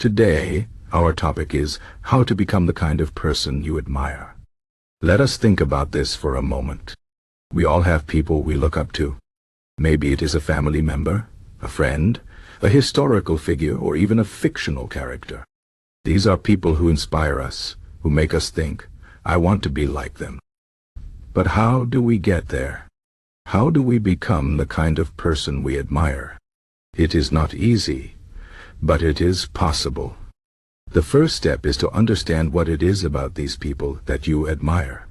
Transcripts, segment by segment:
Today, our topic is how to become the kind of person you admire. Let us think about this for a moment. We all have people we look up to. Maybe it is a family member, a friend, a historical figure, or even a fictional character. These are people who inspire us, who make us think, I want to be like them. But how do we get there? How do we become the kind of person we admire? It is not easy, but it is possible. The first step is to understand what it is about these people that you admire.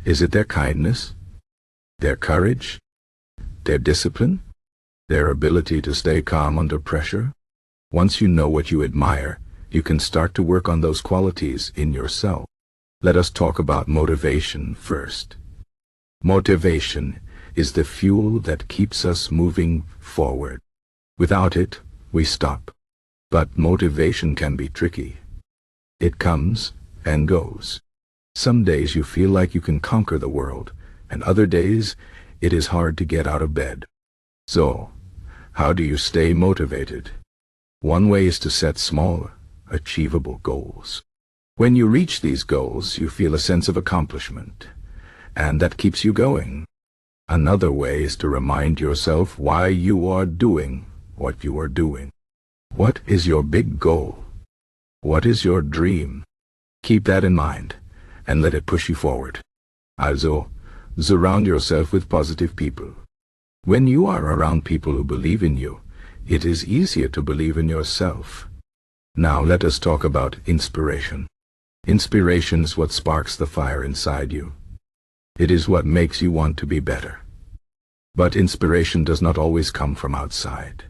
Is it their kindness, their courage, their discipline, their ability to stay calm under pressure? Once you know what you admire, you can start to work on those qualities in yourself. Let us talk about motivation first. Motivation is the fuel that keeps us moving forward. Without it, we stop. But motivation can be tricky. It comes and goes. Some days you feel like you can conquer the world, and other days it is hard to get out of bed. So, how do you stay motivated? One way is to set small, achievable goals. When you reach these goals, you feel a sense of accomplishment, and that keeps you going. Another way is to remind yourself why you are doing what you are doing. What is your big goal? What is your dream? Keep that in mind, and let it push you forward. Also, surround yourself with positive people. When you are around people who believe in you, it is easier to believe in yourself. Now let us talk about inspiration. Inspiration is what sparks the fire inside you. It is what makes you want to be better. But inspiration does not always come from outside.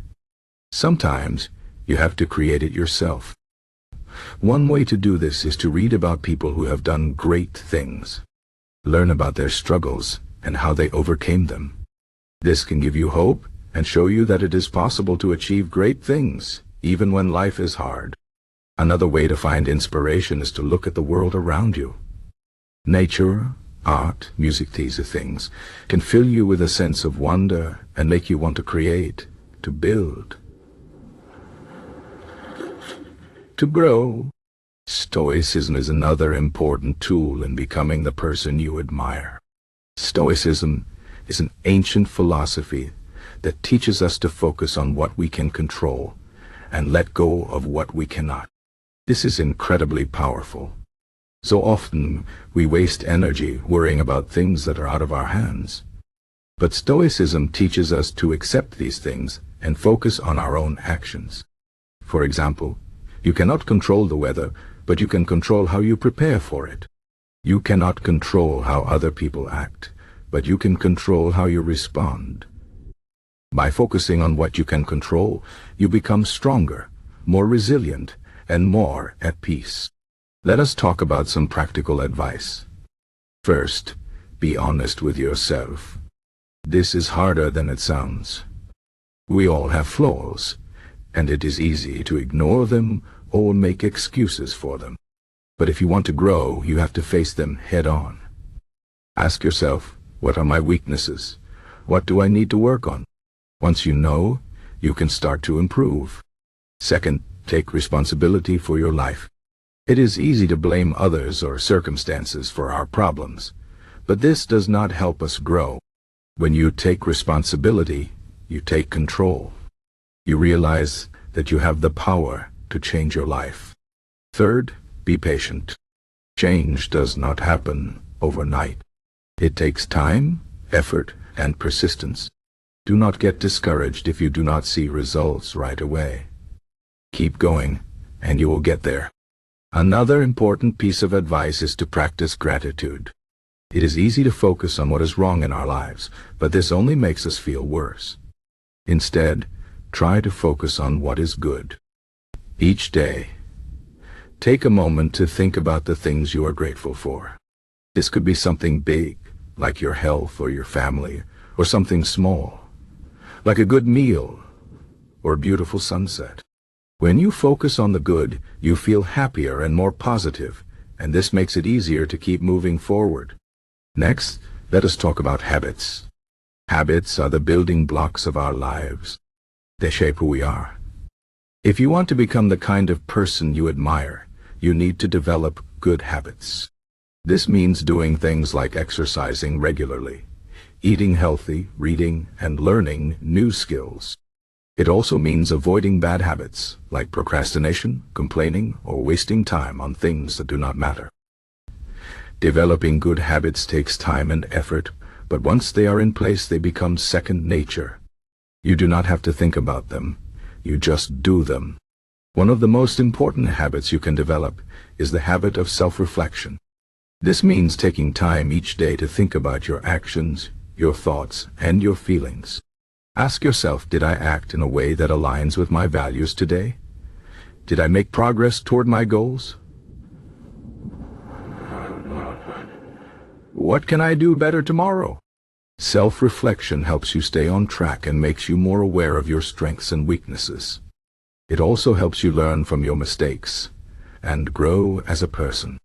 Sometimes, you have to create it yourself. One way to do this is to read about people who have done great things. Learn about their struggles and how they overcame them. This can give you hope and show you that it is possible to achieve great things, even when life is hard. Another way to find inspiration is to look at the world around you. Nature, art, music, these things can fill you with a sense of wonder and make you want to create, to build, to grow. Stoicism is another important tool in becoming the person you admire. Stoicism is an ancient philosophy that teaches us to focus on what we can control and let go of what we cannot. This is incredibly powerful. So often we waste energy worrying about things that are out of our hands. But Stoicism teaches us to accept these things and focus on our own actions. For example, you cannot control the weather, but you can control how you prepare for it. You cannot control how other people act, but you can control how you respond. By focusing on what you can control, you become stronger, more resilient, and more at peace. Let us talk about some practical advice. First, be honest with yourself. This is harder than it sounds. We all have flaws, and it is easy to ignore them or make excuses for them. But if you want to grow, you have to face them head on. Ask yourself, what are my weaknesses? What do I need to work on? Once you know, you can start to improve. Second, take responsibility for your life. It is easy to blame others or circumstances for our problems, but this does not help us grow. When you take responsibility, you take control. You realize that you have the power to change your life. Third, be patient. Change does not happen overnight. It takes time, effort, and persistence. Do not get discouraged if you do not see results right away. Keep going, and you will get there. Another important piece of advice is to practice gratitude. It is easy to focus on what is wrong in our lives, but this only makes us feel worse. Instead, try to focus on what is good. Each day, take a moment to think about the things you are grateful for. This could be something big, like your health or your family, or something small, like a good meal or a beautiful sunset. When you focus on the good, you feel happier and more positive, and this makes it easier to keep moving forward. Next, let us talk about habits. Habits are the building blocks of our lives. They shape who we are. If you want to become the kind of person you admire, you need to develop good habits. This means doing things like exercising regularly, eating healthy, reading, and learning new skills. It also means avoiding bad habits, like procrastination, complaining, or wasting time on things that do not matter. Developing good habits takes time and effort, but once they are in place, they become second nature. You do not have to think about them. You just do them. One of the most important habits you can develop is the habit of self-reflection. This means taking time each day to think about your actions, your thoughts, and your feelings. Ask yourself, did I act in a way that aligns with my values today? Did I make progress toward my goals? What can I do better tomorrow? Self-reflection helps you stay on track and makes you more aware of your strengths and weaknesses. It also helps you learn from your mistakes and grow as a person.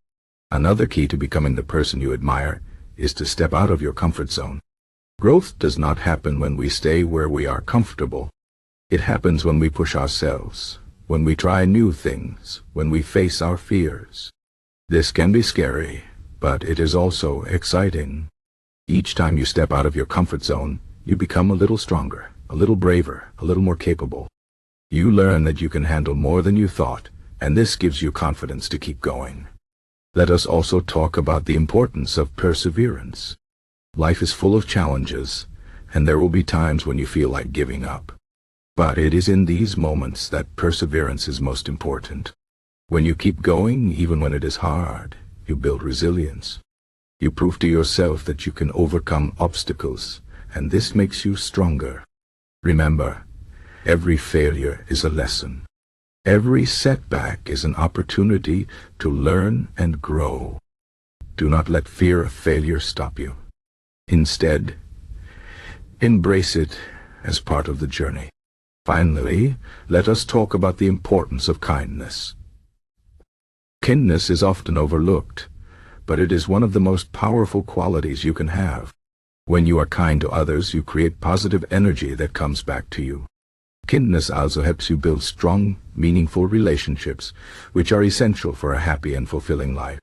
Another key to becoming the person you admire is to step out of your comfort zone. Growth does not happen when we stay where we are comfortable. It happens when we push ourselves, when we try new things, when we face our fears. This can be scary, but it is also exciting. Each time you step out of your comfort zone, you become a little stronger, a little braver, a little more capable. You learn that you can handle more than you thought, and this gives you confidence to keep going. Let us also talk about the importance of perseverance. Life is full of challenges, and there will be times when you feel like giving up. But it is in these moments that perseverance is most important. When you keep going, even when it is hard, you build resilience. You prove to yourself that you can overcome obstacles, and this makes you stronger. Remember, every failure is a lesson. Every setback is an opportunity to learn and grow. Do not let fear of failure stop you. Instead, embrace it as part of the journey. Finally, let us talk about the importance of kindness. Kindness is often overlooked, but it is one of the most powerful qualities you can have. When you are kind to others, you create positive energy that comes back to you. Kindness also helps you build strong, meaningful relationships, which are essential for a happy and fulfilling life.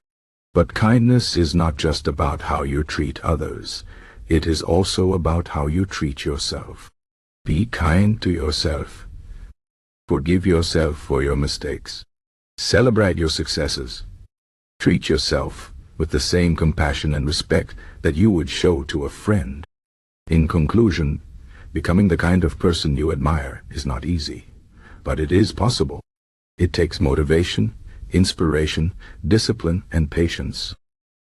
But kindness is not just about how you treat others. It is also about how you treat yourself. Be kind to yourself. Forgive yourself for your mistakes. Celebrate your successes. Treat yourself with the same compassion and respect that you would show to a friend. In conclusion, becoming the kind of person you admire is not easy, but it is possible. It takes motivation, inspiration, discipline, and patience.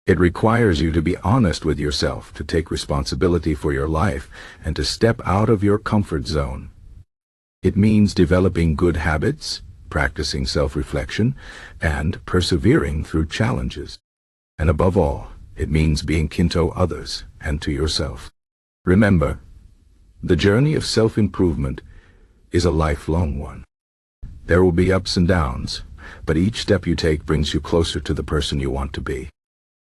It requires you to be honest with yourself, to take responsibility for your life, and to step out of your comfort zone. It means developing good habits, practicing self-reflection, and persevering through challenges. And above all, it means being kind to others and to yourself. Remember, the journey of self-improvement is a lifelong one. There will be ups and downs, but each step you take brings you closer to the person you want to be.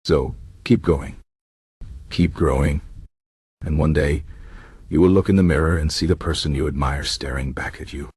So, keep going, keep growing, and one day, you will look in the mirror and see the person you admire staring back at you.